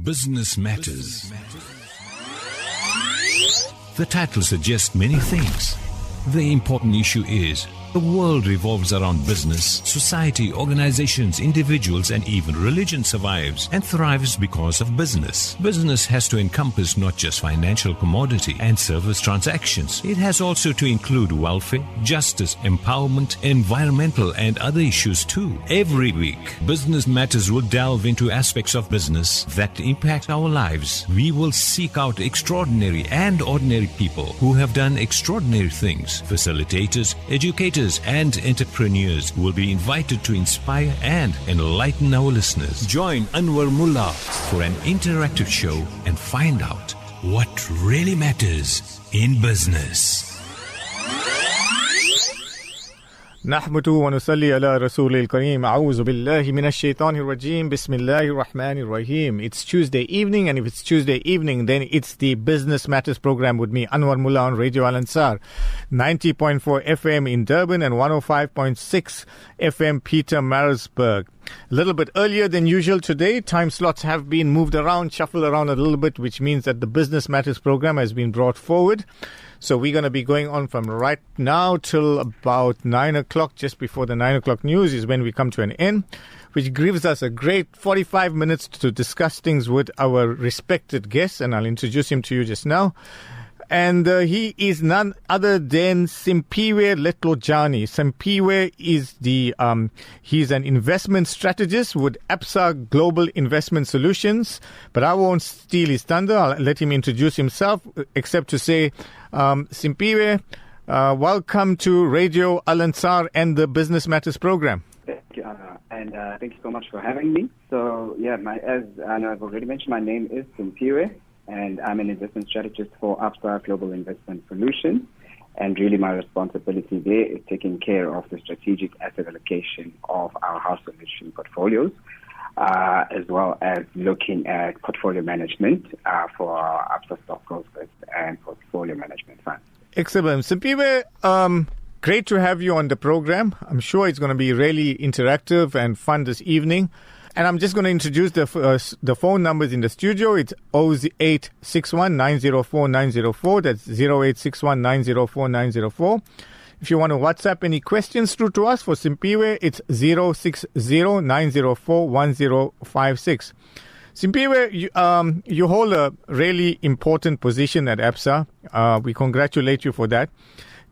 Business Matters. The title suggests many things. The important issue is the world revolves around business, society, organizations, individuals, and even religion survives and thrives because of business. Business has to encompass not just financial commodity and service transactions. It has also to include welfare, justice, empowerment, environmental, and other issues too. Every week, Business Matters will delve into aspects of business that impact our lives. We will seek out extraordinary and ordinary people who have done extraordinary things. Facilitators, educators, and entrepreneurs will be invited to inspire and enlighten our listeners. Join Anwar Mullah for an interactive show and find out what really matters in business. نحمد ونصلي على رسول الكريم أعوذ بالله من الشيطان الرجيم بسم الله الرحمن الرحيم. It's Tuesday evening, and if it's Tuesday evening, then it's the Business Matters program with me, Anwar Mullah, on Radio Al Ansar, 90.4 FM in Durban and 105.6 FM Pietermaritzburg. A little bit earlier than usual today. Time slots have been moved around, shuffled around a little bit, which means that the Business Matters program has been brought forward. So we're going to be going on from right now till about 9 o'clock. Just before the 9 o'clock news is when we come to an end, which gives us a great 45 minutes to discuss things with our respected guest. And I'll introduce him to you just now. And he is none other than Simphiwe Letlojane. Simphiwe is he's an investment strategist with Absa Global Investment Solutions. But I won't steal his thunder. I'll let him introduce himself, except to say, Simphiwe, welcome to Radio Al Ansar and the Business Matters program. Thank you, Anna. And thank you so much for having me. So, as Anna, I've already mentioned, my name is Simphiwe, and I'm an investment strategist for Absa Global Investment Solutions. And really my responsibility there is taking care of the strategic asset allocation of our house solution portfolios, as well as looking at portfolio management for our Absa stock growth and portfolio management funds. Excellent. Simphiwe, great to have you on the program. I'm sure it's going to be really interactive and fun this evening. And I'm just going to introduce the phone numbers in the studio. It's 0861 904 904. That's 0861 904 904. If you want to WhatsApp any questions through to us for Simphiwe, it's 060 904 1056. Simphiwe, you hold a really important position at Absa. We congratulate you for that.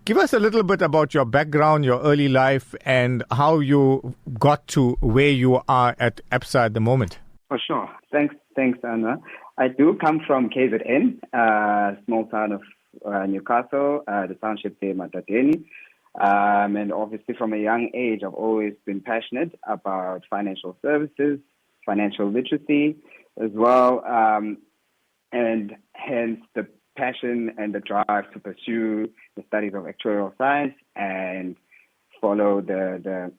Give us a little bit about your background, your early life, and how you got to where you are at Absa at the moment. For sure. Thanks, Anna. I do come from KZN, small town of Newcastle, the township there, Matadeni. And obviously from a young age, I've always been passionate about financial services, financial literacy as well, and hence the passion and the drive to pursue the studies of actuarial science and follow the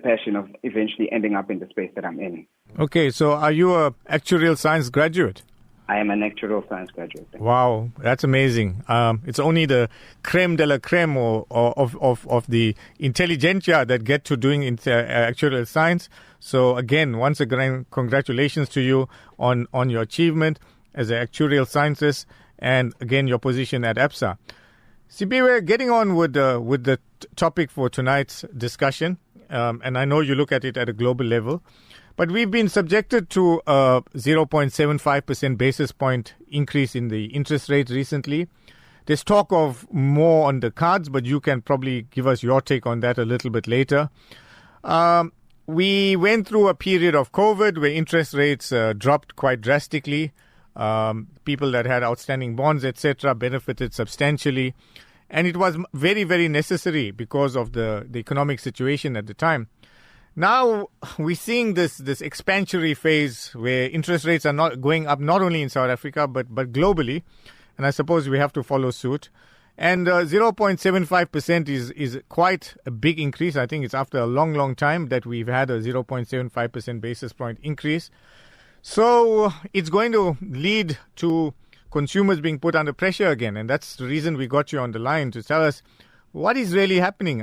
passion of eventually ending up in the space that I'm in. Okay, so are you a actuarial science graduate? I am an actuarial science graduate. Wow, that's amazing. It's only the creme de la creme of the intelligentsia that get to doing actuarial science. So again, once again, congratulations to you on your achievement as an actuarial scientist, and again, your position at Absa. Simphiwe, getting on with the topic for tonight's discussion, and I know you look at it at a global level, but we've been subjected to a 0.75% basis point increase in the interest rate recently. There's talk of more on the cards, but you can probably give us your take on that a little bit later. We went through a period of COVID where interest rates dropped quite drastically. People that had outstanding bonds, etc., benefited substantially. And it was very, very necessary because of the economic situation at the time. Now we're seeing this expansionary phase where interest rates are not going up, not only in South Africa, but globally. And I suppose we have to follow suit. And 0.75% is quite a big increase. I think it's after a long, long time that we've had a 0.75% basis point increase. So it's going to lead to consumers being put under pressure again. And that's the reason we got you on the line to tell us what is really happening.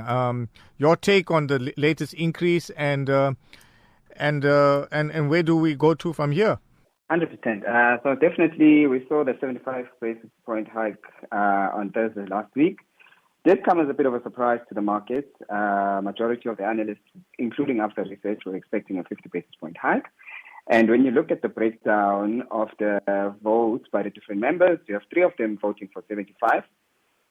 Your take on the latest increase and where do we go to from here? 100%. So definitely we saw the 75 basis point hike on Thursday last week. Did come as a bit of a surprise to the market. Majority of the analysts, including Absa Research, were expecting a 50 basis point hike. And when you look at the breakdown of the votes by the different members, you have 3 of them voting for 75.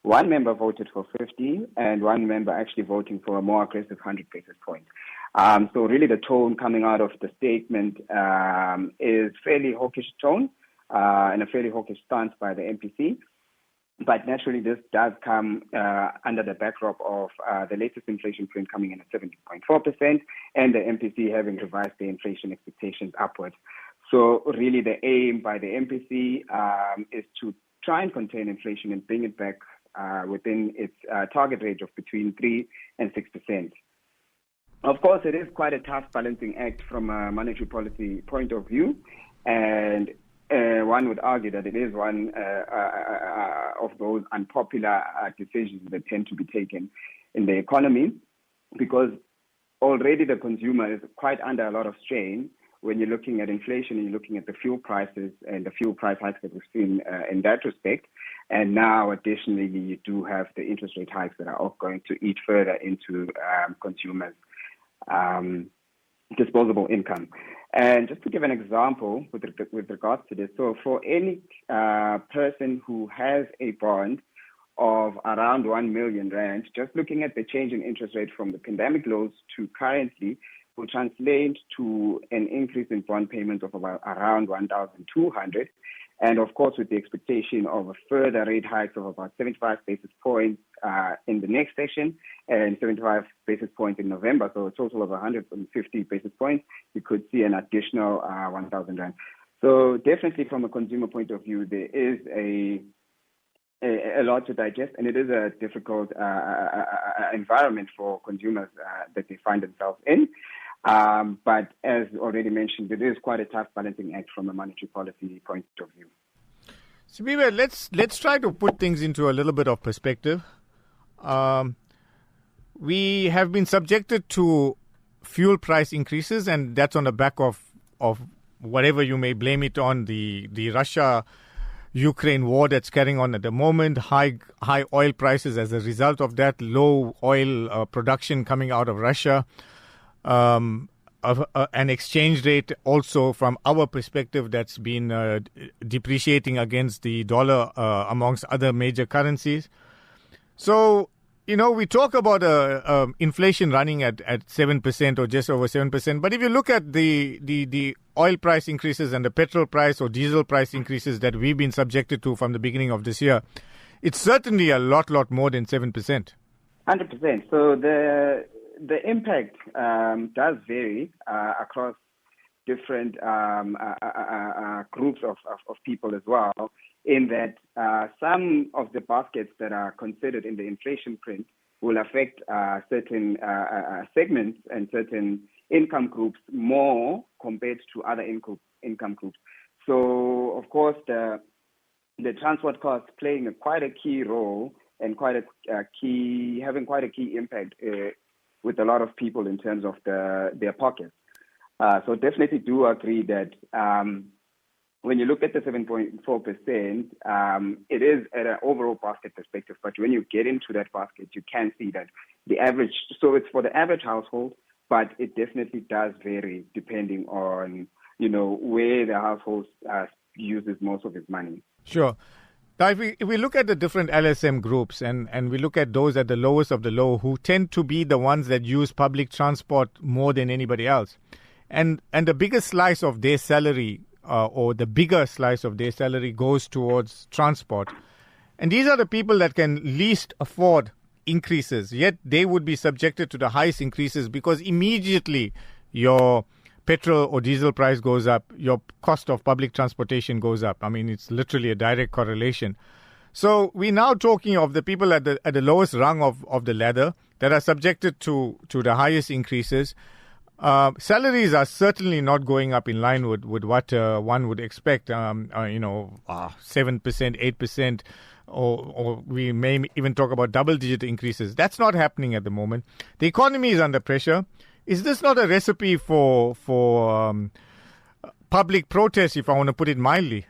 1 member voted for 50, and 1 member actually voting for a more aggressive 100 basis points. So really the tone coming out of the statement is fairly hawkish tone and a fairly hawkish stance by the MPC. But naturally, this does come under the backdrop of the latest inflation print coming in at 17.4%, and the MPC having revised the inflation expectations upwards. So really the aim by the MPC is to try and contain inflation and bring it back within its target range of between 3 and 6%. Of course, it is quite a tough balancing act from a monetary policy point of view, and one would argue that it is one of those unpopular decisions that tend to be taken in the economy, because already the consumer is quite under a lot of strain when you're looking at inflation and you're looking at the fuel prices and the fuel price hikes that we've seen in that respect. And now, additionally, you do have the interest rate hikes that are all going to eat further into consumers' disposable income. And just to give an example with regards to this, so for any person who has a bond of around 1 million rand, just looking at the change in interest rate from the pandemic lows to currently will translate to an increase in bond payments of about around 1,200. And of course, with the expectation of a further rate hikes of about 75 basis points in the next session and 75 basis points in November, so a total of 150 basis points, you could see an additional 1,000 rand. So definitely from a consumer point of view, there is a lot to digest, and it is a difficult environment for consumers that they find themselves in. But as already mentioned, it is quite a tough balancing act from a monetary policy point of view. Simphiwe, let's try to put things into a little bit of perspective. We have been subjected to fuel price increases, and that's on the back of whatever you may blame it on, the Russia-Ukraine war that's carrying on at the moment, high oil prices as a result of that, low oil production coming out of Russia. An exchange rate also from our perspective that's been depreciating against the dollar amongst other major currencies. So, we talk about inflation running at 7% or just over 7%. But if you look at the oil price increases and the petrol price or diesel price increases that we've been subjected to from the beginning of this year, it's certainly a lot more than 7%. 100%. So the impact does vary across different groups of people as well, in that some of the baskets that are considered in the inflation print will affect certain segments and certain income groups more compared to other income groups. So, of course, the transport costs playing quite a key role and having quite a key impact with a lot of people in terms of their pockets. So definitely do agree that when you look at the 7.4%, it is at an overall basket perspective. But when you get into that basket, you can see that the average, so it's for the average household, but it definitely does vary depending on, where the household uses most of its money. Sure. Now, if we look at the different LSM groups and we look at those at the lowest of the low who tend to be the ones that use public transport more than anybody else, and the biggest slice of their salary or the bigger slice of their salary goes towards transport. And these are the people that can least afford increases, yet they would be subjected to the highest increases because immediately your petrol or diesel price goes up, your cost of public transportation goes up. I mean, it's literally a direct correlation. So we're now talking of the people at the lowest rung of the ladder that are subjected to the highest increases. Salaries are certainly not going up in line with what one would expect, 7%, 8%, or we may even talk about double-digit increases. That's not happening at the moment. The economy is under pressure. Is this not a recipe for public protest, if I want to put it mildly.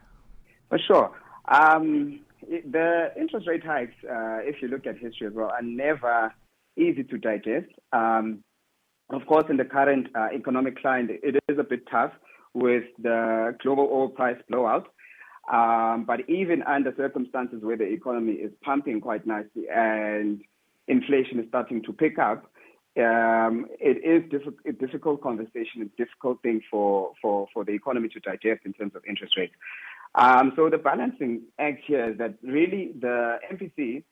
For sure. The interest rate hikes, if you look at history as well, are never easy to digest. Of course, in the current economic climate, it is a bit tough with the global oil price blowout. But even under circumstances where the economy is pumping quite nicely and inflation is starting to pick up, it is a difficult conversation, a difficult thing for the economy to digest in terms of interest rates. So the balancing act here is that really the MPC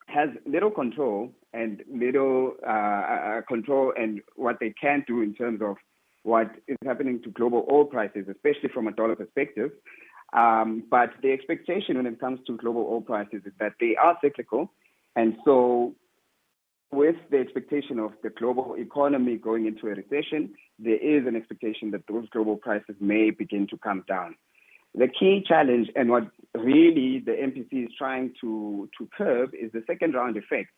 has little control and what they can do in terms of what is happening to global oil prices, especially from a dollar perspective. But the expectation when it comes to global oil prices is that they are cyclical. And so with the expectation of the global economy going into a recession, there is an expectation that those global prices may begin to come down. The key challenge and what really the MPC is trying to curb is the second round effect,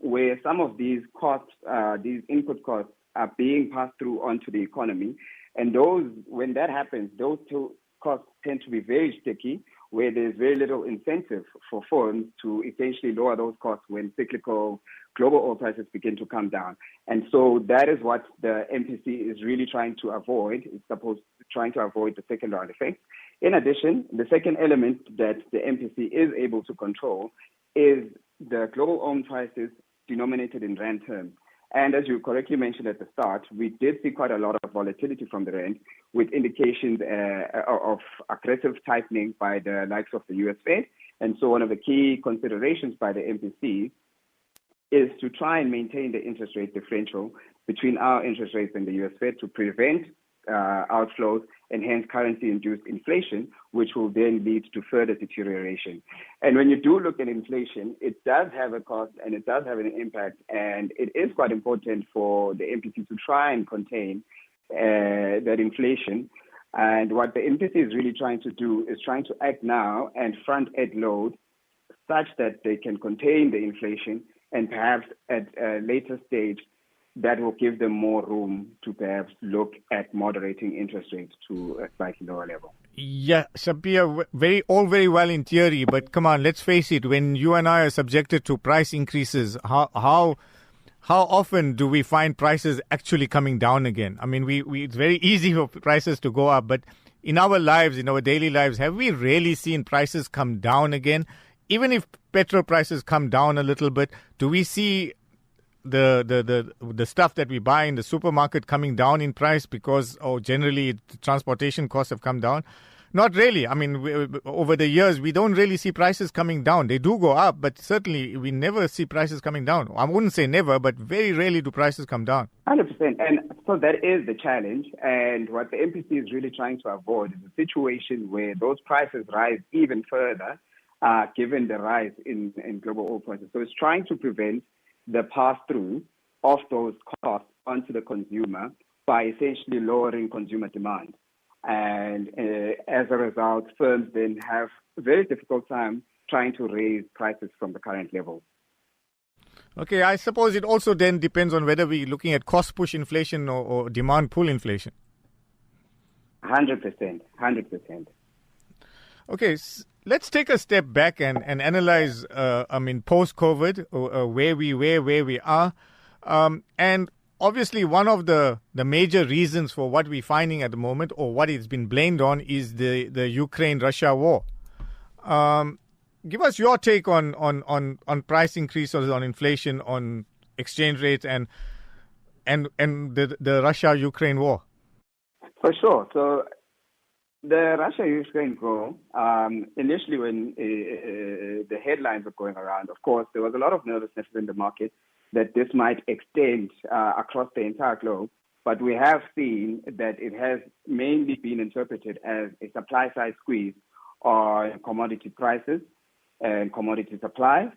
where some of these costs, these input costs are being passed through onto the economy. And when that happens, those two costs tend to be very sticky, where there's very little incentive for firms to essentially lower those costs when cyclical global oil prices begin to come down. And so that is what the MPC is really trying to avoid. It's trying to avoid the second round effect. In addition, the second element that the MPC is able to control is the global oil prices denominated in rand terms. And as you correctly mentioned at the start, we did see quite a lot of volatility from the rand, with indications of aggressive tightening by the likes of the US Fed. And so one of the key considerations by the MPC is to try and maintain the interest rate differential between our interest rates and the US Fed to prevent outflows and hence currency-induced inflation, which will then lead to further deterioration. And when you do look at inflation, it does have a cost and it does have an impact, and it is quite important for the MPC to try and contain that inflation. And what the MPC is really trying to do is trying to act now and front-end load such that they can contain the inflation, and perhaps at a later stage that will give them more room to perhaps look at moderating interest rates to a slightly lower level. Yeah, Simphiwe, all very well in theory, but come on, let's face it, when you and I are subjected to price increases, how often do we find prices actually coming down again? I mean, it's very easy for prices to go up, but in our lives, in our daily lives, have we really seen prices come down again? Even if petrol prices come down a little bit, do we see the stuff that we buy in the supermarket coming down in price because generally the transportation costs have come down? Not really. I mean, over the years, we don't really see prices coming down. They do go up, but certainly we never see prices coming down. I wouldn't say never, but very rarely do prices come down. 100%. And so that is the challenge. And what the MPC is really trying to avoid is a situation where those prices rise even further, given the rise in global oil prices. So it's trying to prevent the pass-through of those costs onto the consumer by essentially lowering consumer demand. And as a result, firms then have a very difficult time trying to raise prices from the current level. Okay, I suppose it also then depends on whether we're looking at cost-push inflation or demand-pull inflation. 100%. Okay, let's take a step back and analyze, post-COVID, where we are. And obviously, one of the major reasons for what we're finding at the moment, or what it's been blamed on, is the Ukraine-Russia war. Give us your take on price increases, on inflation, on exchange rates, and the Russia-Ukraine war. For sure. So the Russia-Ukraine war, initially when the headlines were going around, of course, there was a lot of nervousness in the market that this might extend across the entire globe. But we have seen that it has mainly been interpreted as a supply-side squeeze on commodity prices and commodity supplies,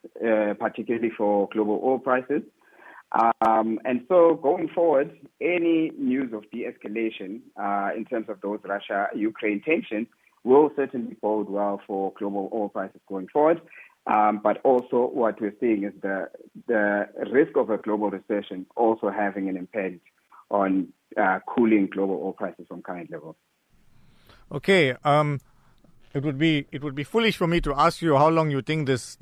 particularly for global oil prices. And so going forward, any news of de-escalation in terms of those Russia-Ukraine tensions will certainly bode well for global oil prices going forward. But also what we're seeing is the risk of a global recession also having an impact on cooling global oil prices from current levels. Okay. It would be foolish for me to ask you how long you think this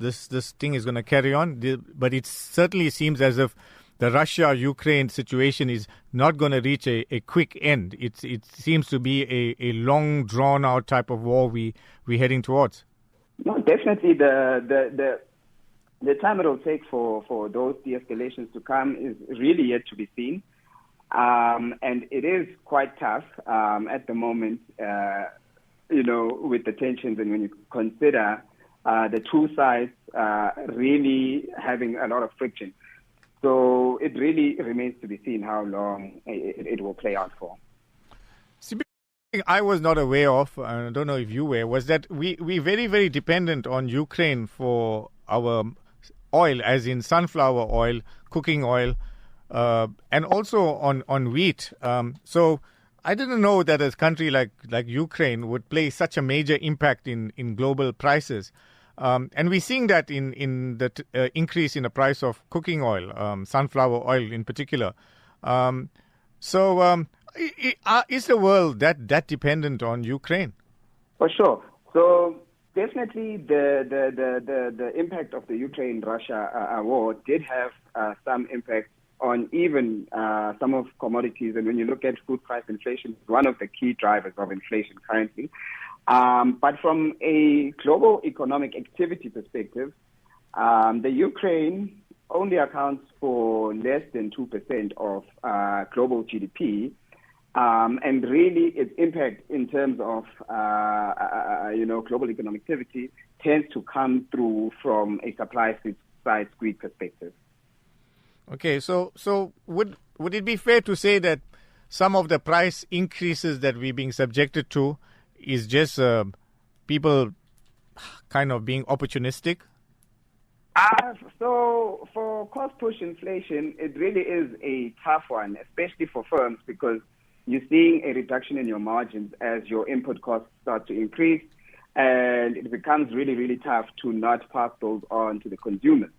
thing is going to carry on. But it certainly seems as if the Russia-Ukraine situation is not going to reach a quick end. It seems to be a long, drawn-out type of war we're heading towards. No, definitely the time it will take for those de-escalations to come is really yet to be seen. And it is quite tough at the moment, with the tensions, and when you consider the two sides really having a lot of friction. So it really remains to be seen how long it will play out for. Something I was not aware of, and I don't know if you were, was that we're very, very dependent on Ukraine for our oil, as in sunflower oil, cooking oil, and also on wheat. So I didn't know that a country like Ukraine would play such a major impact in global prices. And we're seeing that in the increase in the price of cooking oil, sunflower oil in particular. Is the world that dependent on Ukraine? For sure. So definitely the impact of the Ukraine-Russia war did have some impact on even some of commodities. And when you look at food price inflation, it's one of the key drivers of inflation currently. But from a global economic activity perspective, the Ukraine only accounts for less than 2% of global GDP. And really its impact in terms of, global economic activity tends to come through from a supply-side squeeze perspective. Okay, so would it be fair to say that some of the price increases that we're being subjected to is just people kind of being opportunistic? So for cost-push inflation, it really is a tough one, especially for firms, because you're seeing a reduction in your margins as your input costs start to increase, and it becomes really, really tough to not pass those on to the consumers.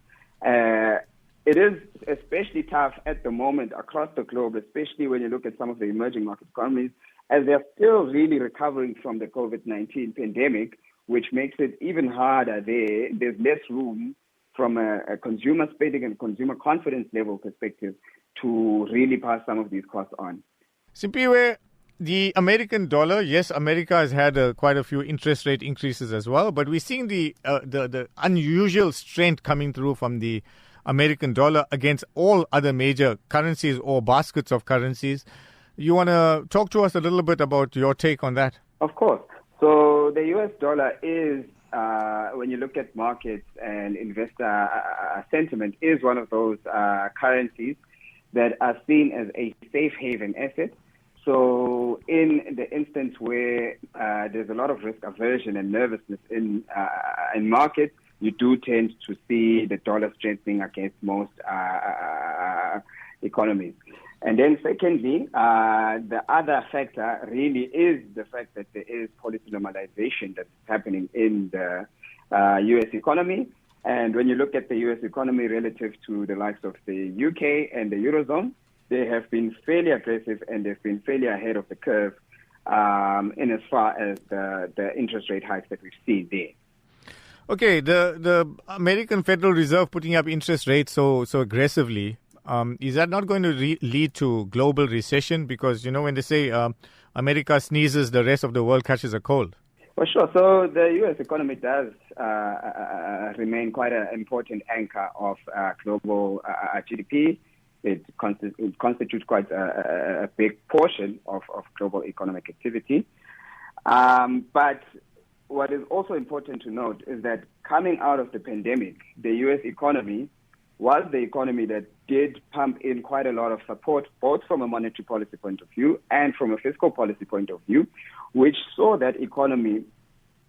It is especially tough at the moment across the globe, especially when you look at some of the emerging market economies, as they're still really recovering from the COVID-19 pandemic, which makes it even harder there. There's less room from a consumer spending and consumer confidence level perspective to really pass some of these costs on. Simphiwe, the American dollar, yes, America has had quite a few interest rate increases as well, but we're seeing the unusual strength coming through from the American dollar against all other major currencies or baskets of currencies. You want to talk to us a little bit about your take on that? Of course. So the US dollar is, when you look at markets and investor sentiment, is one of those currencies that are seen as a safe haven asset. So in the instance where there's a lot of risk aversion and nervousness in markets, you do tend to see the dollar strengthening against most economies. And then secondly, the other factor really is the fact that there is policy normalization that's happening in the U.S. economy. And when you look at the U.S. economy relative to the likes of the UK and the Eurozone, they have been fairly aggressive and they've been fairly ahead of the curve in as far as the interest rate hikes that we've seen there. Okay, the American Federal Reserve putting up interest rates so aggressively, is that not going to lead to global recession? Because, when they say America sneezes, the rest of the world catches a cold. For sure. So the U.S. economy does remain quite an important anchor of global GDP. It constitutes quite a big portion of global economic activity. But what is also important to note is that coming out of the pandemic, the U.S. economy was the economy that did pump in quite a lot of support, both from a monetary policy point of view and from a fiscal policy point of view, which saw that economy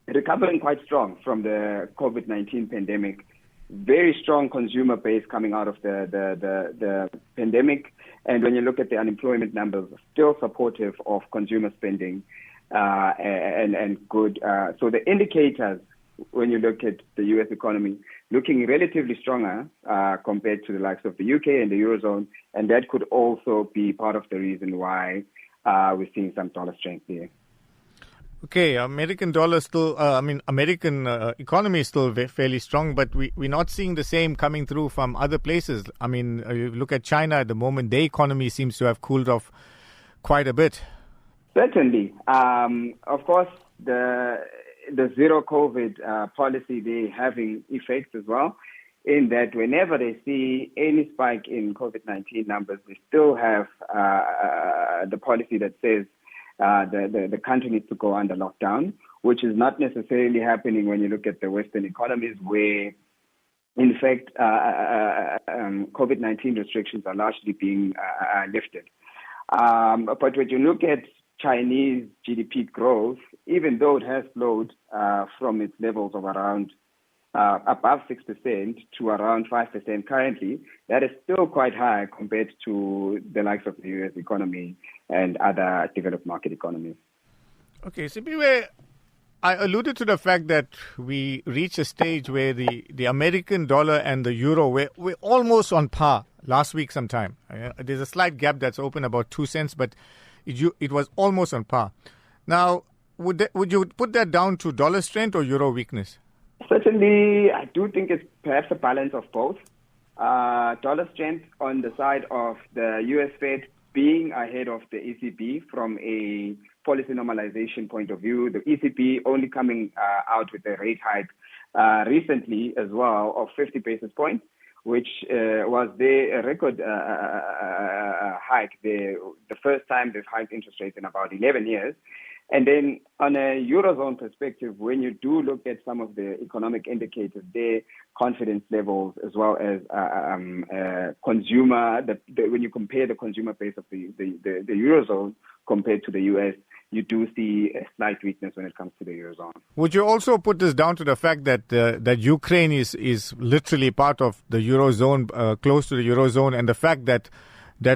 recovering quite strong from the COVID-19 pandemic. Very strong consumer base coming out of the pandemic. And when you look at the unemployment numbers, still supportive of consumer spending and good. So the indicators, when you look at the U.S. economy, looking relatively stronger compared to the likes of the UK and the Eurozone. And that could also be part of the reason why we're seeing some dollar strength here. Okay, American dollar still, American economy is still fairly strong, but we're not seeing the same coming through from other places. I mean, you look at China at the moment, their economy seems to have cooled off quite a bit. Certainly. Of course, the zero COVID policy, they're having effects as well, in that whenever they see any spike in COVID-19 numbers, they still have the policy that says the country needs to go under lockdown, which is not necessarily happening when you look at the Western economies where, in fact, COVID-19 restrictions are largely being lifted. But when you look at Chinese GDP growth, even though it has slowed from its levels of around above 6% to around 5% currently, that is still quite high compared to the likes of the U.S. economy and other developed market economies. Okay, Simphiwe, I alluded to the fact that we reach a stage where the American dollar and the euro we're almost on par last week sometime. There's a slight gap that's open about 2 cents, but it was almost on par. Now, would you put that down to dollar strength or euro weakness? Certainly, I do think it's perhaps a balance of both. Dollar strength on the side of the U.S. Fed being ahead of the ECB from a policy normalization point of view. The ECB only coming out with a rate hike recently as well of 50 basis points, which was a record hike, the first time they've hiked interest rates in about 11 years. And then on a Eurozone perspective, when you do look at some of the economic indicators, their confidence levels as well as consumer, when you compare the consumer base of the Eurozone compared to the US, you do see a slight weakness when it comes to the Eurozone. Would you also put this down to the fact that that Ukraine is literally part of the Eurozone, close to the Eurozone, and the fact that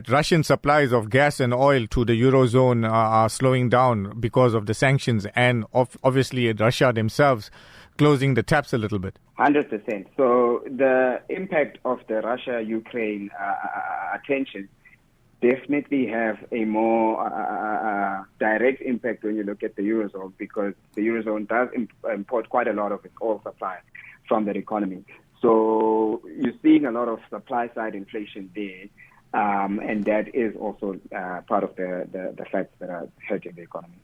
Russian supplies of gas and oil to the Eurozone are slowing down because of the sanctions and obviously Russia themselves closing the taps a little bit? 100%. So the impact of the Russia-Ukraine tension definitely have a more direct impact when you look at the Eurozone, because the Eurozone does import quite a lot of its oil supply from their economy. So you're seeing a lot of supply-side inflation there. And that is also part of the facts that are hurting the economy.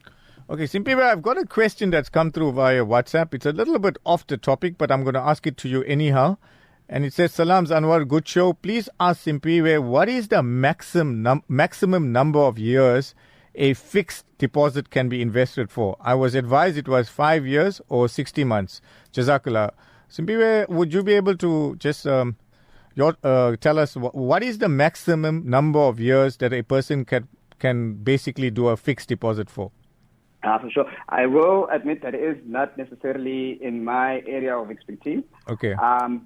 Okay, Simphiwe, I've got a question that's come through via WhatsApp. It's a little bit off the topic, but I'm going to ask it to you anyhow. And it says, Salams Anwar, good show. Please ask Simphiwe, what is the maximum number of years a fixed deposit can be invested for? I was advised it was 5 years or 60 months. Jazakallah. Simphiwe, would you be able to just tell us what is the maximum number of years that a person can basically do a fixed deposit for? For sure. I will admit that it is not necessarily in my area of expertise. Okay.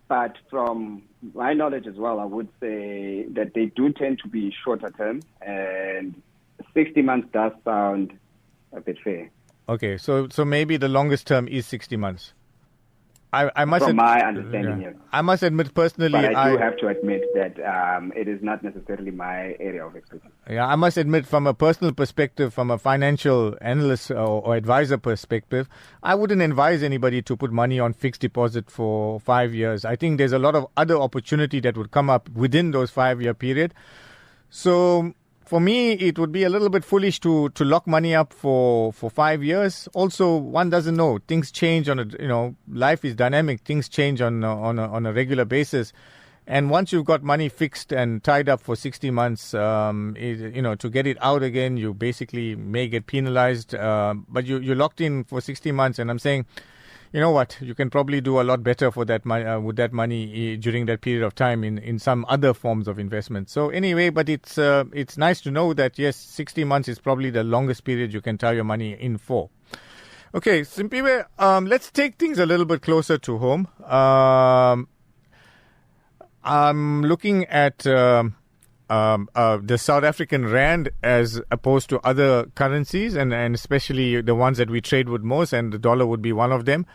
But from my knowledge as well, I would say that they do tend to be shorter term, and 60 months does sound a bit fair. Okay, so maybe the longest term is 60 months. I must From my understanding, yes. I must admit personally, but I do have to admit that it is not necessarily my area of expertise. Yeah, I must admit, from a personal perspective, from a financial analyst or advisor perspective, I wouldn't advise anybody to put money on fixed deposit for 5 years. I think there's a lot of other opportunity that would come up within those 5-year period. So for me, it would be a little bit foolish to lock money up for 5 years. Also, one doesn't know. Things change life is dynamic. Things change on a regular basis. And once you've got money fixed and tied up for 60 months, to get it out again, you basically may get penalized. But you're locked in for 60 months. And I'm saying, you know what, you can probably do a lot better for that with that money during that period of time in some other forms of investment. So anyway, but it's nice to know that, yes, 60 months is probably the longest period you can tie your money in for. Okay, Simphiwe, let's take things a little bit closer to home. I'm looking at the South African rand as opposed to other currencies, and especially the ones that we trade with most, and the dollar would be one of them.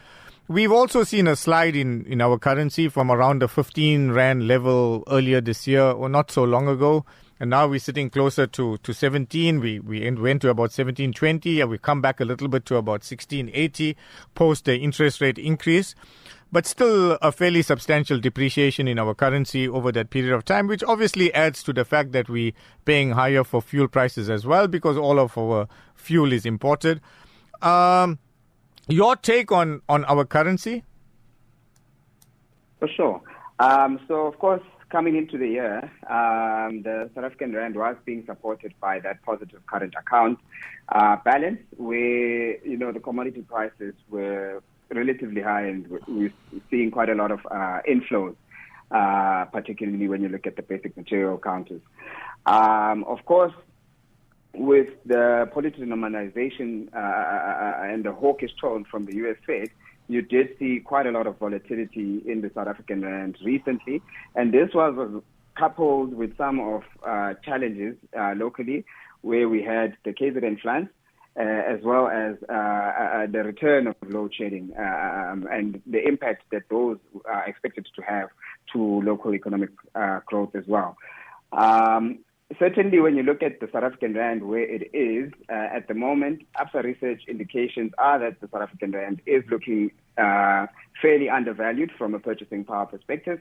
We've also seen a slide in our currency from around the 15 rand level earlier this year, or not so long ago. and now we're sitting closer to 17. We went to about 17.20, and we come back a little bit to about 16.80 post the interest rate increase. But still a fairly substantial depreciation in our currency over that period of time, which obviously adds to the fact that we're paying higher for fuel prices as well, because all of our fuel is imported. Your take on our currency? For sure. So, of course, coming into the year, the South African rand was being supported by that positive current account balance, where, the commodity prices were relatively high, and we're seeing quite a lot of inflows, particularly when you look at the basic material counters. Of course, with the political normalization and the hawkish tone from the US Fed, you did see quite a lot of volatility in the South African rand recently, and this was coupled with some of challenges locally, where we had the KZN floods, as well as the return of load shedding and the impact that those are expected to have to local economic growth as well. Certainly, when you look at the South African rand where it is at the moment, Absa research indications are that the South African rand is looking fairly undervalued from a purchasing power perspective,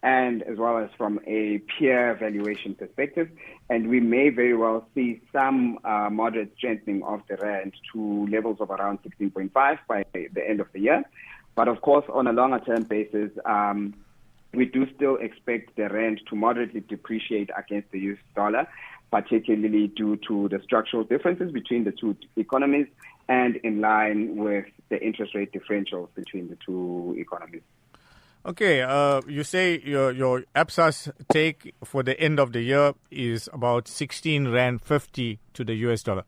and as well as from a peer valuation perspective. And we may very well see some moderate strengthening of the rand to levels of around 16.5 by the end of the year. But of course, on a longer term basis, we do still expect the rand to moderately depreciate against the US dollar, particularly due to the structural differences between the two economies and in line with the interest rate differentials between the two economies. Okay, you say your Absa's take for the end of the year is about 16 Rand 50 to the US dollar.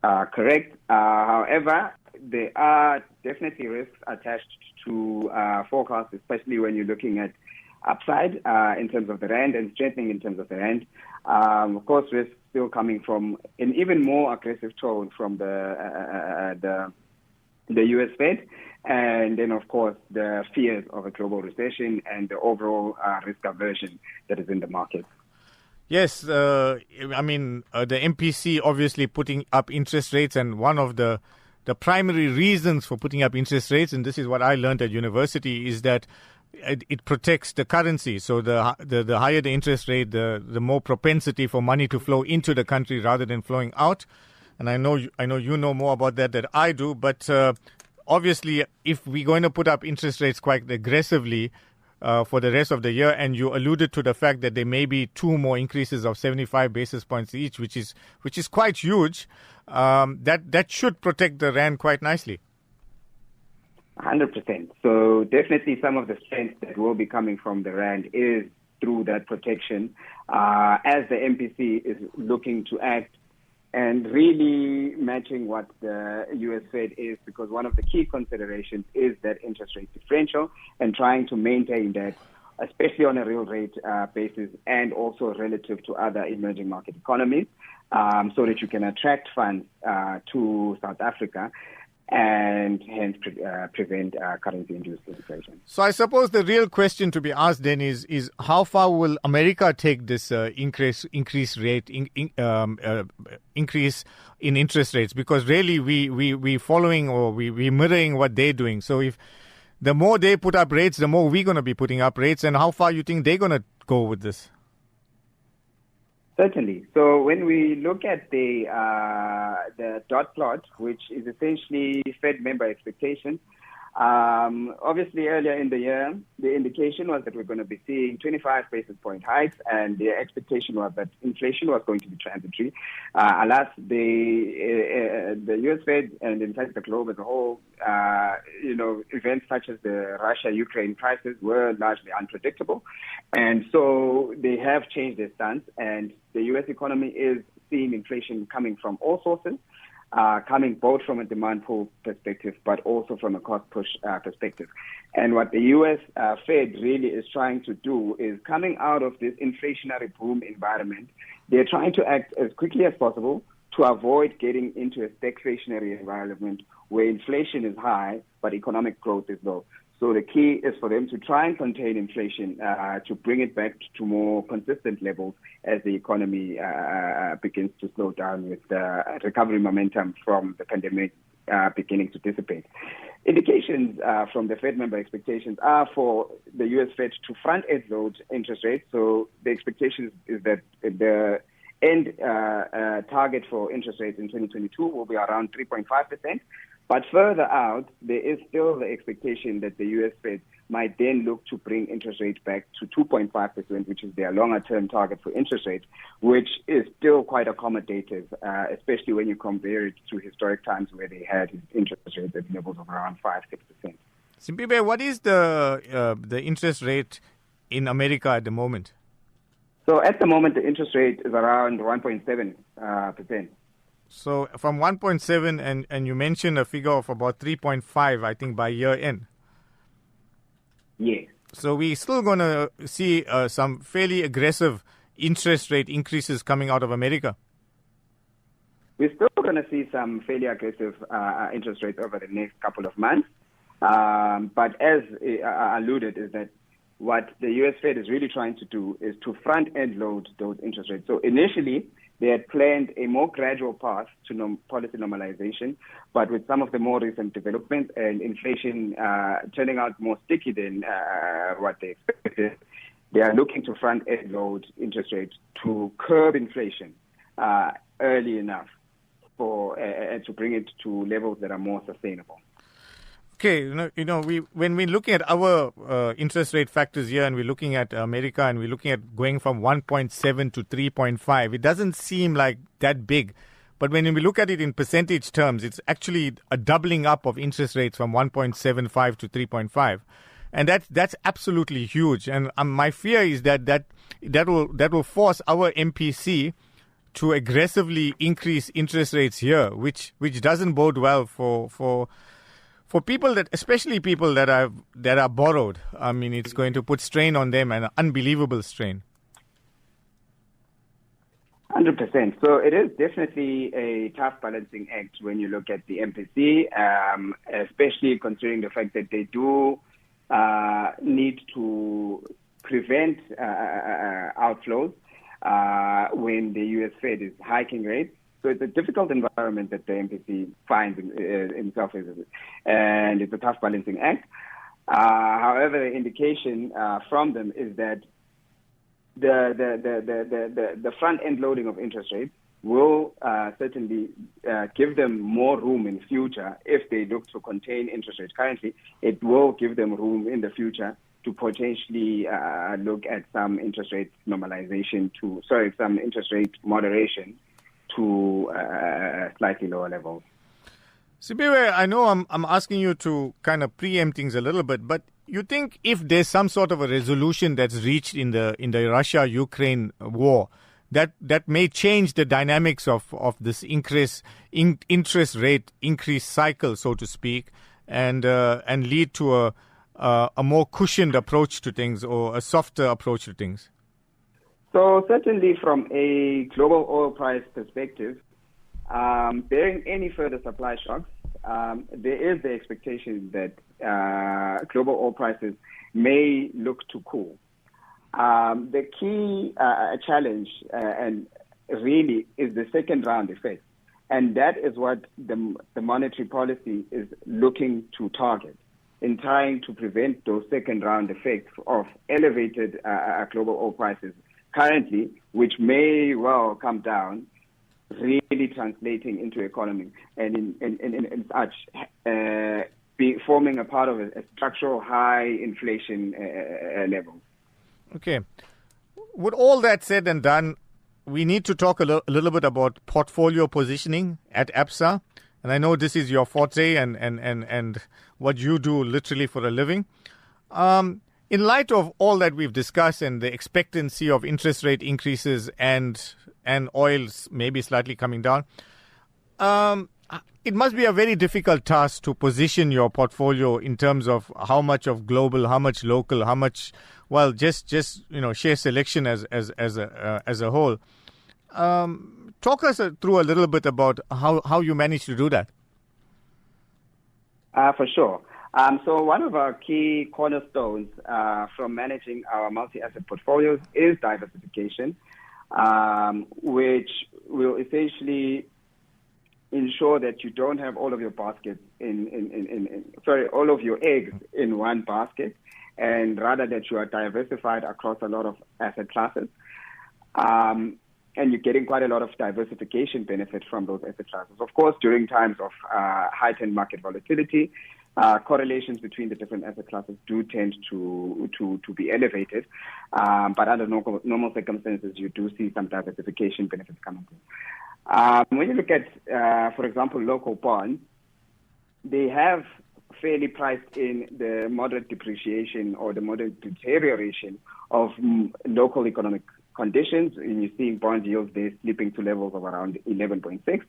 Correct. However, there are definitely risks attached to forecasts, especially when you're looking at upside in terms of the rand and strengthening in terms of the rand. Of course, risks still coming from an even more aggressive tone from the US Fed, and then, of course, the fears of a global recession and the overall risk aversion that is in the market. Yes, the MPC obviously putting up interest rates, and one of the primary reasons for putting up interest rates, and this is what I learned at university, is that it protects the currency. So the higher the interest rate, the more propensity for money to flow into the country rather than flowing out. And I know you know more about that than I do, but obviously, if we're going to put up interest rates quite aggressively for the rest of the year, and you alluded to the fact that there may be two more increases of 75 basis points each, which is quite huge, that should protect the rand quite nicely. 100%. So definitely some of the strength that will be coming from the rand is through that protection, as the MPC is looking to act and really matching what the US Fed is, because one of the key considerations is that interest rate differential and trying to maintain that, especially on a real rate basis and also relative to other emerging market economies, so that you can attract funds to South Africa and hence prevent currency-induced inflation. So I suppose the real question to be asked then is how far will America take this increase in interest rates? Because really we following, or we mirroring what they're doing. So if the more they put up rates, the more we're going to be putting up rates. And how far you think they're going to go with this? Certainly. So when we look at the dot plot, which is essentially Fed member expectations, obviously earlier in the year, the indication was that we're going to be seeing 25 basis point hikes, and the expectation was that inflation was going to be transitory. Alas, the US Fed and in fact the globe as a whole, events such as the Russia-Ukraine crisis were largely unpredictable. And so they have changed their stance, and the US economy is seeing inflation coming from all sources, coming both from a demand pull perspective, but also from a cost push perspective. And what the US Fed really is trying to do is, coming out of this inflationary boom environment, they're trying to act as quickly as possible to avoid getting into a stagflationary environment where inflation is high, but economic growth is low. So the key is for them to try and contain inflation, to bring it back to more consistent levels as the economy begins to slow down with the recovery momentum from the pandemic beginning to dissipate. Indications from the Fed member expectations are for the U.S. Fed to front-end load interest rates. So the expectation is that the end target for interest rates in 2022 will be around 3.5%. But further out, there is still the expectation that the U.S. Fed might then look to bring interest rates back to 2.5%, which is their longer-term target for interest rates, which is still quite accommodative, especially when you compare it to historic times where they had interest rates at levels of around 5-6%. Simphiwe, what is the interest rate in America at the moment? So at the moment, the interest rate is around 1.7%. So from 1.7, and you mentioned a figure of about 3.5, I think, by year end. Yes. So we're still going to see some fairly aggressive interest rate increases coming out of America. We're still going to see some fairly aggressive interest rates over the next couple of months. But as alluded, is that what the U.S. Fed is really trying to do is to front-end load those interest rates. So initially, they had planned a more gradual path to policy normalization, but with some of the more recent developments and inflation turning out more sticky than what they expected, they are looking to front-end load interest rates to curb inflation early enough for to bring it to levels that are more sustainable. Okay, when we're looking at our interest rate factors here, and we're looking at America, and we're looking at going from 1.7 to 3.5, it doesn't seem like that big. But when we look at it in percentage terms, it's actually a doubling up of interest rates from 1.75 to 3.5. And that's absolutely huge. And my fear is that will force our MPC to aggressively increase interest rates here, which doesn't bode well for people especially people that are borrowed. I mean, it's going to put strain on them, an unbelievable strain. 100%. So it is definitely a tough balancing act when you look at the MPC, especially considering the fact that they do need to prevent outflows when the U.S. Fed is hiking rates. So it's a difficult environment that the MPC finds himself in, and it's a tough balancing act. However, the indication from them is that the front end loading of interest rates will certainly give them more room in future if they look to contain interest rates. Currently, it will give them room in the future to potentially look at some interest rate some interest rate moderation to slightly lower levels. Simphiwe, I know I'm asking you to kind of preempt things a little bit, but you think if there's some sort of a resolution that's reached in the Russia-Ukraine war, that may change the dynamics of this interest rate increase cycle, so to speak, and lead to a more cushioned approach to things, or a softer approach to things? So certainly from a global oil price perspective, bearing any further supply shocks, there is the expectation that global oil prices may look to cool. The key challenge and really is the second round effect. And that is what the monetary policy is looking to target in trying to prevent those second round effects of elevated global oil prices currently, which may well come down, really translating into economy and in such forming a part of a structural high inflation level. Okay. With all that said and done, we need to talk a little bit about portfolio positioning at Absa. And I know this is your forte and what you do literally for a living. In light of all that we've discussed and the expectancy of interest rate increases and oils maybe slightly coming down, it must be a very difficult task to position your portfolio in terms of how much of global, how much local, how much, well, just share selection as a whole. Talk us through a little bit about how you managed to do that. For sure. So one of our key cornerstones from managing our multi-asset portfolios is diversification, which will essentially ensure that you don't have all of your baskets all of your eggs in one basket, and rather that you are diversified across a lot of asset classes. And you're getting quite a lot of diversification benefit from those asset classes. Of course, during times of heightened market volatility, correlations between the different asset classes do tend to be elevated. But under normal circumstances, you do see some diversification benefits coming through. When you look at, for example, local bonds, they have fairly priced in the moderate depreciation or the moderate deterioration of local economic conditions, and you're seeing bond yields there slipping to levels of around 11.6.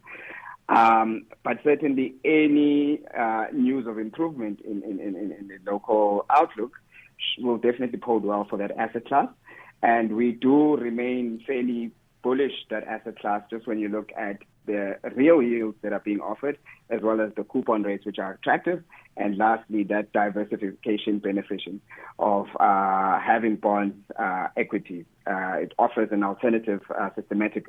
But certainly any news of improvement in the local outlook will definitely bode well for that asset class. And we do remain fairly bullish that asset class just when you look at the real yields that are being offered, as well as the coupon rates, which are attractive. And lastly, that diversification beneficial of having bonds, equities. It offers an alternative systematic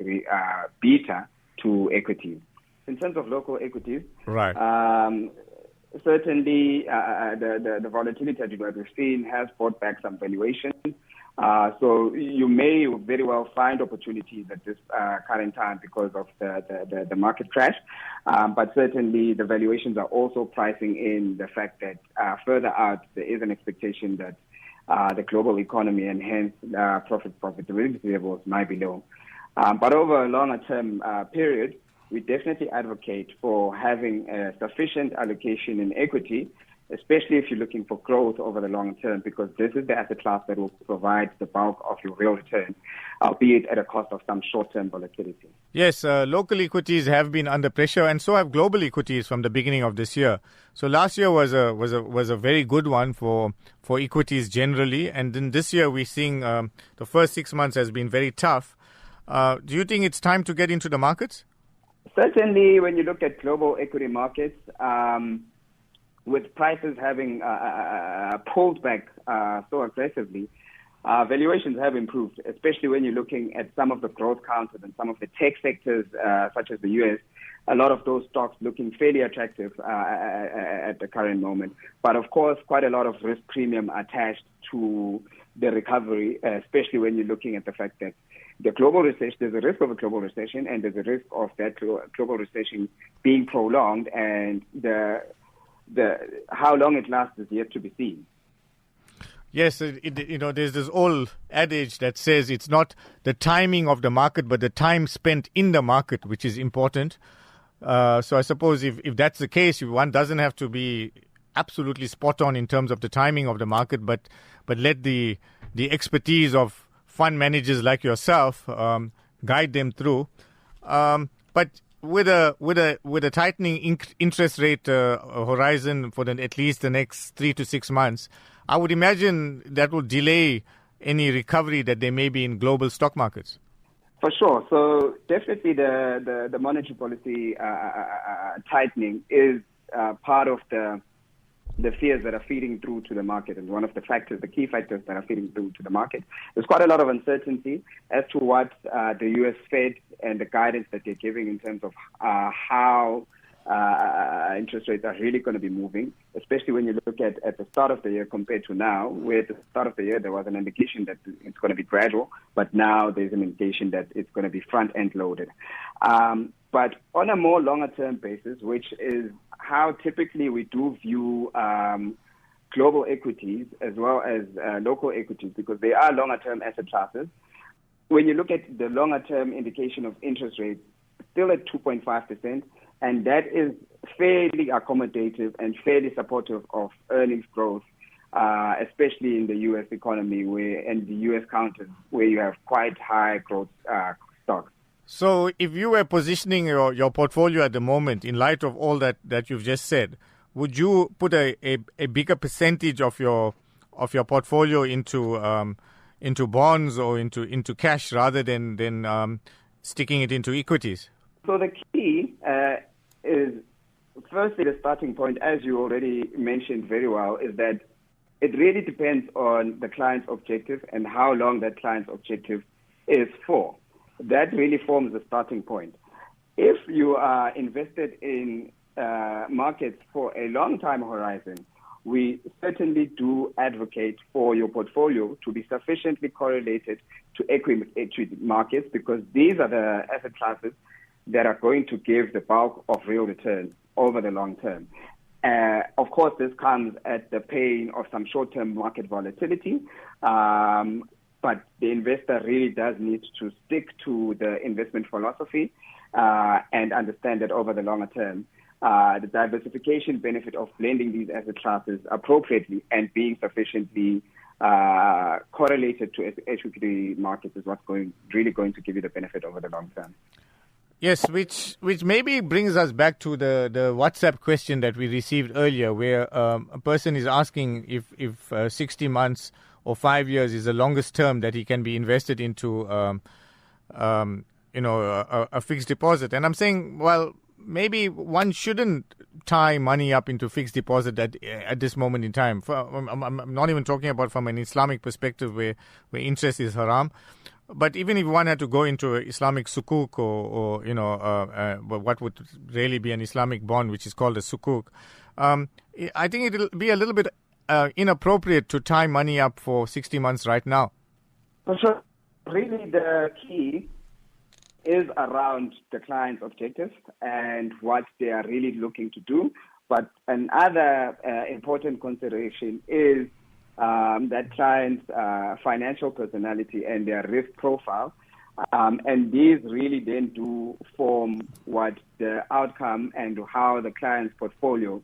beta to equities. In terms of local equities, right. Certainly the volatility that we've seen has brought back some valuation. So you may very well find opportunities at this current time because of the market crash. But certainly the valuations are also pricing in the fact that further out there is an expectation that the global economy and hence profitability levels might be low. But over a longer term period, we definitely advocate for having a sufficient allocation in equity, especially if you're looking for growth over the long term, because this is the asset class that will provide the bulk of your real return, albeit at a cost of some short-term volatility. Yes, local equities have been under pressure, and so have global equities from the beginning of this year. So last year was a very good one for equities generally, and then this year we're seeing the first 6 months has been very tough. Do you think it's time to get into the markets? Certainly, when you look at global equity markets, with prices having pulled back so aggressively, valuations have improved, especially when you're looking at some of the growth counters and some of the tech sectors, such as the US. A lot of those stocks looking fairly attractive at the current moment. But of course, quite a lot of risk premium attached to the recovery, especially when you're looking at the fact that the global recession, there's a risk of a global recession, and there's a risk of that global recession being prolonged, and the how long it lasts is yet to be seen. Yes, there's this old adage that says it's not the timing of the market, but the time spent in the market, which is important. So I suppose if that's the case, one doesn't have to be absolutely spot on in terms of the timing of the market, but let the expertise of fund managers like yourself guide them through. But with a tightening interest rate horizon for at least the next 3 to 6 months, I would imagine that will delay any recovery that there may be in global stock markets. For sure. So definitely the monetary policy tightening is part of the fears that are feeding through to the market, and one of the key factors that are feeding through to the market. There's quite a lot of uncertainty as to what the U.S. Fed and the guidance that they're giving in terms of how interest rates are really going to be moving, especially when you look at the start of the year compared to now, where at the start of the year there was an indication that it's going to be gradual, but now there's an indication that it's going to be front-end loaded. But on a more longer-term basis, which is how typically we do view global equities as well as local equities, because they are longer-term asset classes. When you look at the longer-term indication of interest rates, still at 2.5%, and that is fairly accommodative and fairly supportive of earnings growth, especially in the U.S. economy and the U.S. counters, where you have quite high growth stocks. So if you were positioning your portfolio at the moment, in light of all that you've just said, would you put a bigger percentage of your portfolio into bonds or into cash rather than sticking it into equities? So the key is firstly, the starting point, as you already mentioned very well, is that it really depends on the client's objective and how long that client's objective is for. That really forms the starting point. If you are invested in markets for a long time horizon, we certainly do advocate for your portfolio to be sufficiently correlated to equity markets, because these are the asset classes that are going to give the bulk of real returns over the long term. Of course, this comes at the pain of some short-term market volatility, but the investor really does need to stick to the investment philosophy and understand that over the longer term, the diversification benefit of blending these asset classes appropriately and being sufficiently correlated to equity markets is what's really going to give you the benefit over the long term. Yes, which maybe brings us back to the WhatsApp question that we received earlier, where a person is asking if 60 months or 5 years is the longest term that he can be invested into, a fixed deposit. And I'm saying, well, maybe one shouldn't tie money up into fixed deposit at this moment in time. I'm not even talking about from an Islamic perspective where interest is haram. But even if one had to go into an Islamic sukuk or what would really be an Islamic bond, which is called a sukuk, I think it'll be a little bit inappropriate to tie money up for 60 months right now. For sure. Really, the key is around the client's objectives and what they are really looking to do. But another important consideration is that client's financial personality and their risk profile. And these really then do form what the outcome and how the client's portfolio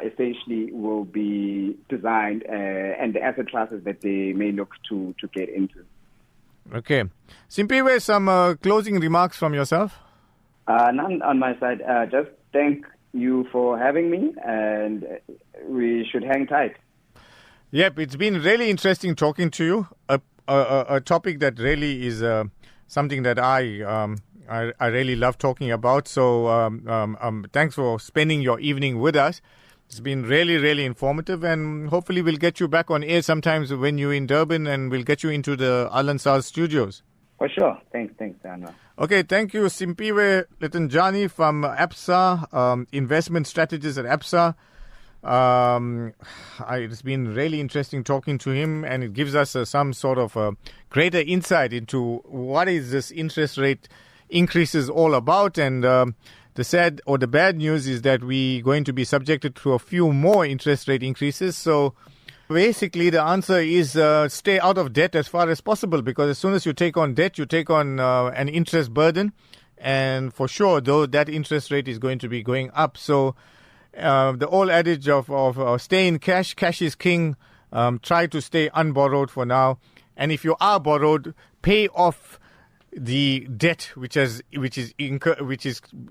essentially will be designed and the asset classes that they may look to get into. Okay. Simphiwe, some closing remarks from yourself? None on my side. Just thank you for having me, and we should hang tight. Yep, it's been really interesting talking to you. A topic that really is something that I really love talking about. So thanks for spending your evening with us. It's been really, really informative, and hopefully we'll get you back on air sometimes when you're in Durban, and we'll get you into the Al Ansar studios. For sure. Thanks, Anwar. Okay, thank you, Simphiwe Letlojane from Absa, investment strategist at Absa. It's been really interesting talking to him, and it gives us some sort of greater insight into what is this interest rate increases all about. And the sad or the bad news is that we're going to be subjected to a few more interest rate increases. So basically the answer is stay out of debt as far as possible, because as soon as you take on debt, you take on an interest burden. And for sure, though, that interest rate is going to be going up. So the old adage of stay in cash is king. Try to stay unborrowed for now. And if you are borrowed, pay off the debt which is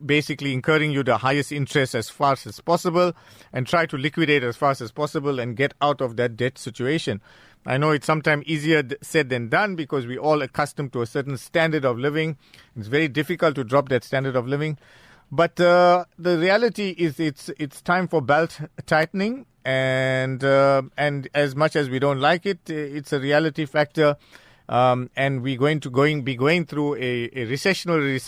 basically incurring you the highest interest as fast as possible, and try to liquidate as fast as possible and get out of that debt situation. I know it's sometimes easier said than done, because we're all accustomed to a certain standard of living. It's very difficult to drop that standard of living. But the reality is it's time for belt tightening, and as much as we don't like it, it's a reality factor. And we're going to be going through a recessionary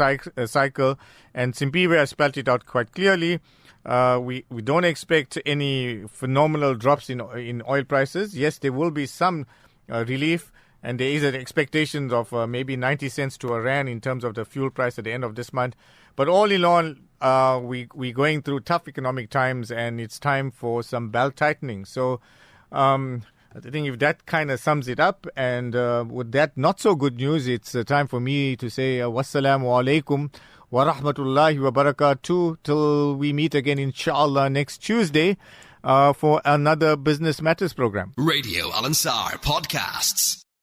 cycle, and Simphiwe has spelled it out quite clearly. We don't expect any phenomenal drops in oil prices. Yes, there will be some relief, and there is an expectation of maybe 90 cents to a rand in terms of the fuel price at the end of this month. But all in all, we're going through tough economic times, and it's time for some belt tightening. So I think if that kind of sums it up, and with that not so good news, it's time for me to say wassalamu alaikum wa rahmatullahi wa barakatuh, till we meet again inshallah next Tuesday for another Business Matters program. Radio Al Ansar Podcasts.